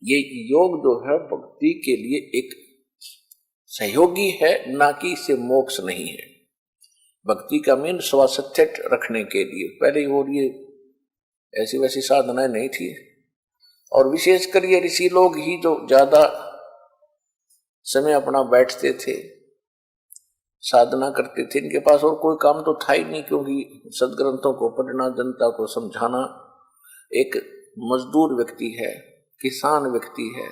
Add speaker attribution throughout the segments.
Speaker 1: ये योग जो है भक्ति के लिए एक सहयोगी है, ना कि इसे मोक्ष नहीं है। भक्ति का मीन स्वास्थ्य रखने के लिए पहले और ये ऐसी वैसी साधनाएं नहीं थी, और विशेषकर ये ऋषि लोग ही जो ज्यादा समय अपना बैठते थे, साधना करते थे। इनके पास और कोई काम तो था ही नहीं, क्योंकि सदग्रंथों को पढ़ना, जनता को समझाना। एक मजदूर व्यक्ति है, किसान व्यक्ति है,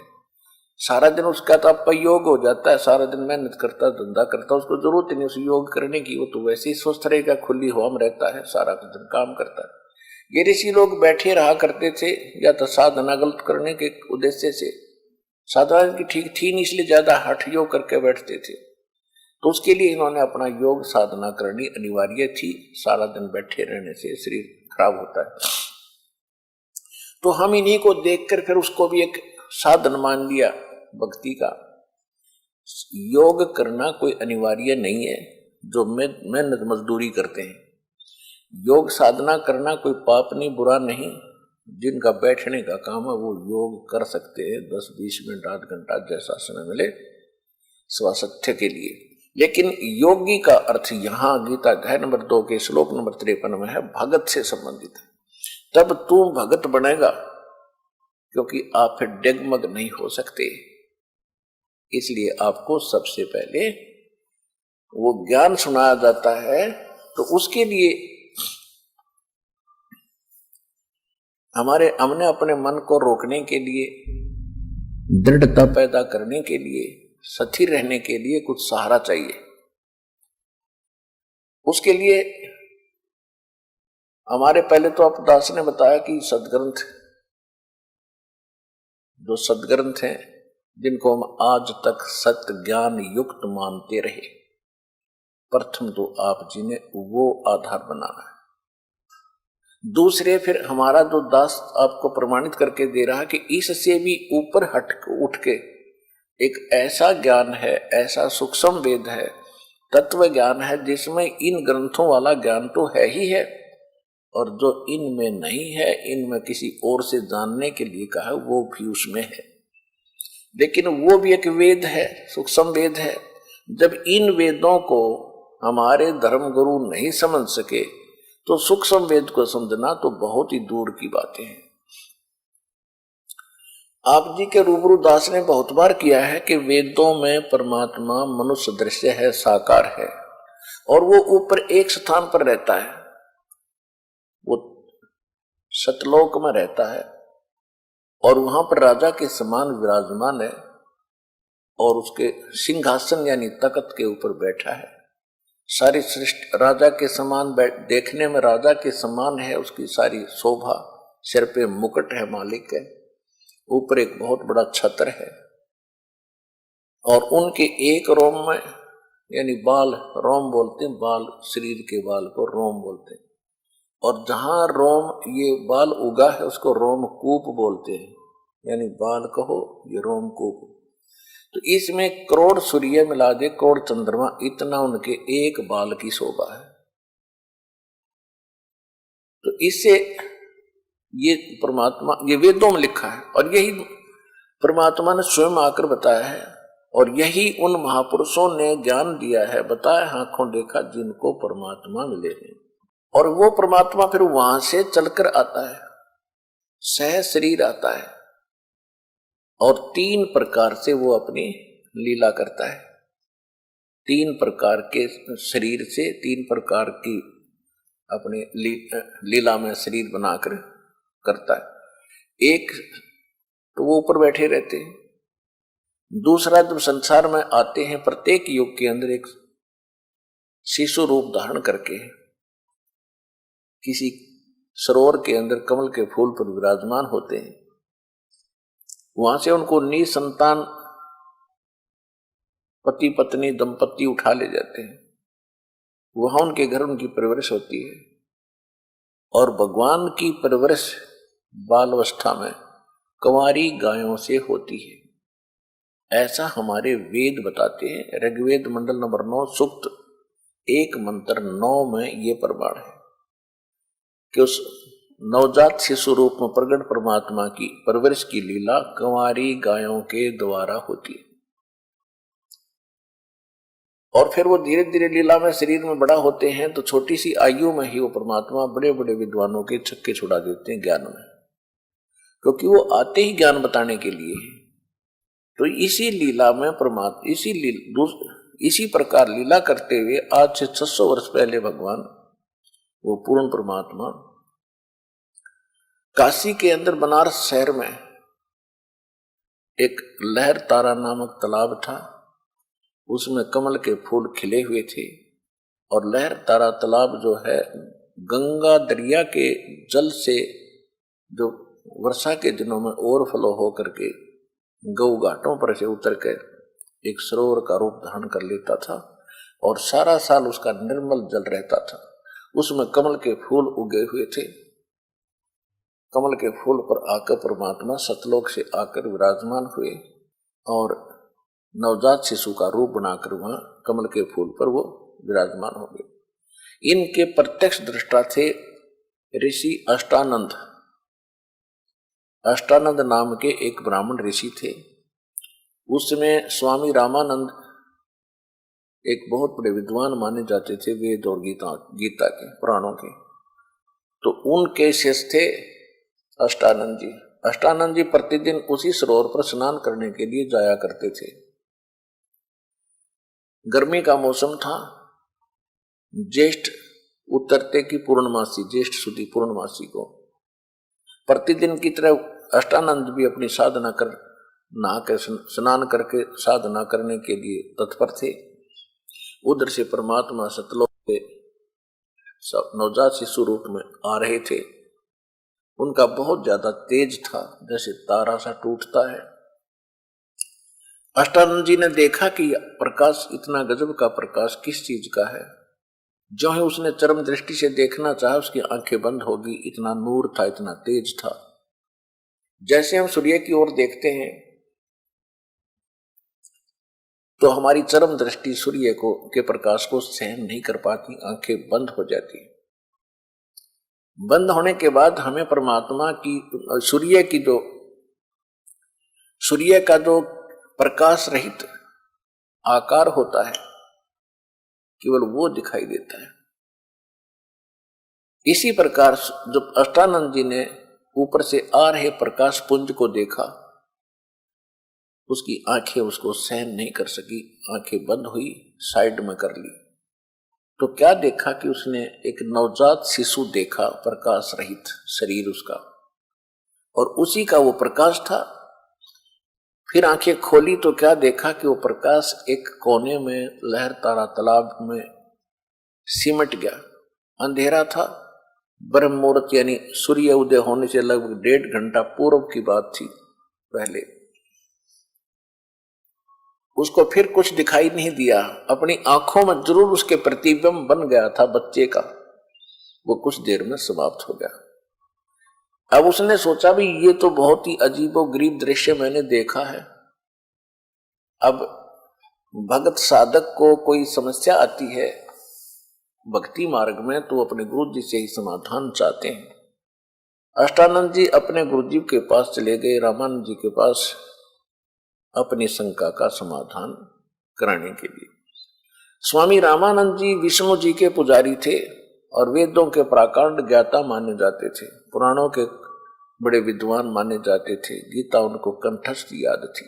Speaker 1: सारा दिन उसका तो अपयोग हो जाता है, सारा दिन मेहनत करता, धंधा करता, उसको जरूरत ही नहीं उस योग करने की, वो तो वैसे ही स्वस्थ रहेगा, खुली हवा में रहता है, सारा दिन काम करता है। ये ऋषि लोग बैठे रहा करते थे, या तो साधना गलत करने के उद्देश्य से, साधना की ठीक थी नहीं इसलिए ज्यादा हठ योग करके बैठते थे, तो उसके लिए इन्होंने अपना योग साधना करनी अनिवार्य थी। सारा दिन बैठे रहने से शरीर खराब होता है। तो हम इन्हीं को देखकर फिर उसको भी एक साधन मान लिया भक्ति का। योग करना कोई अनिवार्य नहीं है, जो मेहनत मजदूरी करते हैं। योग साधना करना कोई पाप नहीं, बुरा नहीं। जिनका बैठने का काम है वो योग कर सकते हैं, 10-20 मिनट, आध घंटा, जैसा समय मिले स्वास्थ्य के लिए। लेकिन योगी का अर्थ यहाँ गीता अध्याय नंबर 2 के श्लोक नंबर 53 में है, भगत से संबंधित है। तब तू भगत बनेगा, क्योंकि आप फिर डगमग नहीं हो सकते। इसलिए आपको सबसे पहले वो ज्ञान सुनाया जाता है, तो उसके लिए हमने अपने मन को रोकने के लिए, दृढ़ता पैदा करने के लिए, स्थिर रहने के लिए कुछ सहारा चाहिए। उसके लिए हमारे पहले तो अपदास ने बताया कि सदग्रंथ, जो सदग्रंथ हैं जिनको हम आज तक सत्य ज्ञान युक्त मानते रहे, प्रथम तो आप जी ने वो आधार बनाना है। दूसरे फिर हमारा जो दास आपको प्रमाणित करके दे रहा कि इससे भी ऊपर उठ के एक ऐसा ज्ञान है, ऐसा सूक्ष्म वेद है, तत्व ज्ञान है, जिसमें इन ग्रंथों वाला ज्ञान तो है ही है, और जो इनमें नहीं है, इनमें किसी और से जानने के लिए कहा है, वो भी उसमें है। लेकिन वो भी एक वेद है, सूक्ष्म वेद है। जब इन वेदों को हमारे धर्म गुरु नहीं समझ सके, तो सूक्ष्म वेद को समझना तो बहुत ही दूर की बातें हैं। आप जी के रूबरू दास ने बहुत बार किया है कि वेदों में परमात्मा मनुष्य दृश्य है, साकार है, और वो ऊपर एक स्थान पर रहता है, वो सतलोक में रहता है, और वहां पर राजा के समान विराजमान है, और उसके सिंहासन यानी तख्त के ऊपर बैठा है। सारी सृष्टि राजा के समान देखने में राजा के समान है, उसकी सारी शोभा, सिर पे मुकुट है, मालिक है, ऊपर एक बहुत बड़ा छत्र है, और उनके एक रोम में, यानी बाल, रोम बोलते हैं, बाल, शरीर के बाल को रोम बोलते हैं, और जहां रोम ये बाल उगा है उसको रोमकूप बोलते हैं, यानी बाल कहो ये रोमकूप। तो इसमें करोड़ सूर्य मिला दे, करोड़ चंद्रमा, इतना उनके एक बाल की शोभा है। तो इससे ये परमात्मा, ये वेदों में लिखा है, और यही परमात्मा ने स्वयं आकर बताया है, और यही उन महापुरुषों ने ज्ञान दिया है, बताया, आंखों देखा जिनको परमात्मा मिले हैं। और वो परमात्मा फिर वहां से चलकर आता है, सह शरीर आता है, और 3 प्रकार से वो अपनी लीला करता है। 3 प्रकार के शरीर से 3 प्रकार की अपने लीला में शरीर बनाकर करता है। एक तो वो ऊपर बैठे रहते हैं, दूसरा जब संसार में आते हैं, प्रत्येक युग के अंदर एक शिशु रूप धारण करके किसी सरोवर के अंदर कमल के फूल पर विराजमान होते हैं। वहां से उनको निसंतान पति पत्नी दंपति उठा ले जाते हैं, वहां उनके घर उनकी परवरिश होती है, और भगवान की परवरिश बाल अवस्था में कंवारी गायों से होती है। ऐसा हमारे वेद बताते हैं। ऋग्वेद मंडल नंबर 9 सूक्त 1 मंत्र 9 में ये प्रमाण है कि उस नवजात शिशु रूप में प्रकट परमात्मा की परवरिश की लीला कंवारी गायों के द्वारा होती है। और फिर वो धीरे धीरे लीला में शरीर में बड़ा होते हैं तो छोटी सी आयु में ही वो परमात्मा बड़े बड़े विद्वानों के छक्के छुड़ा देते हैं ज्ञान में, क्योंकि वो आते ही ज्ञान बताने के लिए है। तो इसी लीला में परमात्मा इसी प्रकार लीला करते हुए आज से 600 वर्ष पहले भगवान वो पूर्ण परमात्मा काशी के अंदर बनारस शहर में एक लहर तारा नामक तालाब था, उसमें कमल के फूल खिले हुए थे। और लहर तारा तालाब जो है गंगा दरिया के जल से जो वर्षा के दिनों में ओवरफ्लो हो करके गौ घाटों पर से उतर कर एक सरोवर का रूप धारण कर लेता था और सारा साल उसका निर्मल जल रहता था। उसमें कमल के फूल उगे हुए थे। कमल के फूल पर आकर परमात्मा सतलोक से आकर विराजमान हुए और नवजात शिशु का रूप बनाकर वहां कमल के फूल पर वो विराजमान हो गए। इनके प्रत्यक्ष दृष्टा थे ऋषि अष्टानंद। अष्टानंद नाम के एक ब्राह्मण ऋषि थे। उसमें स्वामी रामानंद एक बहुत बड़े विद्वान माने जाते थे, वेद और गीता के पुराणों के। तो उनके शिष्य थे अष्टानंद जी। अष्टानंद जी प्रतिदिन उसी सरोवर पर स्नान करने के लिए जाया करते थे। गर्मी का मौसम था, ज्येष्ठ उतरते की पूर्णमासी, ज्येष्ठ सुदी पूर्णमासी को प्रतिदिन की तरह अष्टानंद भी अपनी साधना कर नहा कर स्नान करके साधना करने के लिए तत्पर थे। उधर से परमात्मा सतलोक के नवजात शिशु रूप में आ रहे थे। उनका बहुत ज्यादा तेज था, जैसे तारा सा टूटता है। अष्टानंद जी ने देखा कि प्रकाश इतना गजब का प्रकाश किस चीज का है। जो है उसने चरम दृष्टि से देखना चाहा, उसकी आंखें बंद होगी, इतना नूर था, इतना तेज था। जैसे हम सूर्य की ओर देखते हैं तो हमारी चरम दृष्टि सूर्य को के प्रकाश को सहन नहीं कर पाती, आंखें बंद हो जाती। बंद होने के बाद हमें परमात्मा की सूर्य का जो प्रकाश रहित आकार होता है केवल वो दिखाई देता है। इसी प्रकार जब अष्टानंद जी ने ऊपर से आ रहे प्रकाश पुंज को देखा, उसकी आंखें उसको सहन नहीं कर सकी, आंखें बंद हुई, साइड में कर ली। तो क्या देखा कि उसने एक नवजात शिशु देखा, प्रकाश रहित शरीर उसका, और उसी का वो प्रकाश था। फिर आंखें खोली तो क्या देखा कि वो प्रकाश एक कोने में लहर तारा तालाब में सिमट गया। अंधेरा था, ब्रह्म मुहूर्त यानी सूर्य उदय होने से लगभग 1.5 घंटा पूर्व की बात थी पहले। उसको फिर कुछ दिखाई नहीं दिया, अपनी आंखों में जरूर उसके प्रतिबिंब बन गया था बच्चे का, वो कुछ देर में समाप्त हो गया। अब उसने सोचा भी ये तो बहुत ही अजीबोगरीब दृश्य मैंने देखा है। अब भगत साधक को कोई समस्या आती है भक्ति मार्ग में तो अपने गुरु जी से ही समाधान चाहते हैं। अष्टानंद जी अपने गुरु जी के पास चले गए, रामानंद जी के पास, अपनी शंका का समाधान कराने के लिए। स्वामी रामानंद जी विष्णु जी के पुजारी थे और वेदों के प्राकांड ज्ञाता माने जाते थे, पुराणों के बड़े विद्वान माने जाते थे, गीता उनको कंठस्थ याद थी।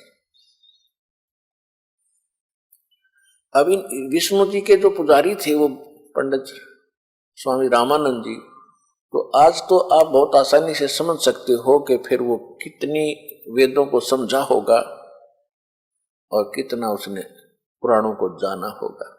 Speaker 1: अब इन विष्णु जी के जो पुजारी थे वो पंडित स्वामी रामानंद जी, तो आज तो आप बहुत आसानी से समझ सकते हो कि फिर वो कितनी वेदों को समझा होगा और कितना उसने पुराणों को जाना होगा।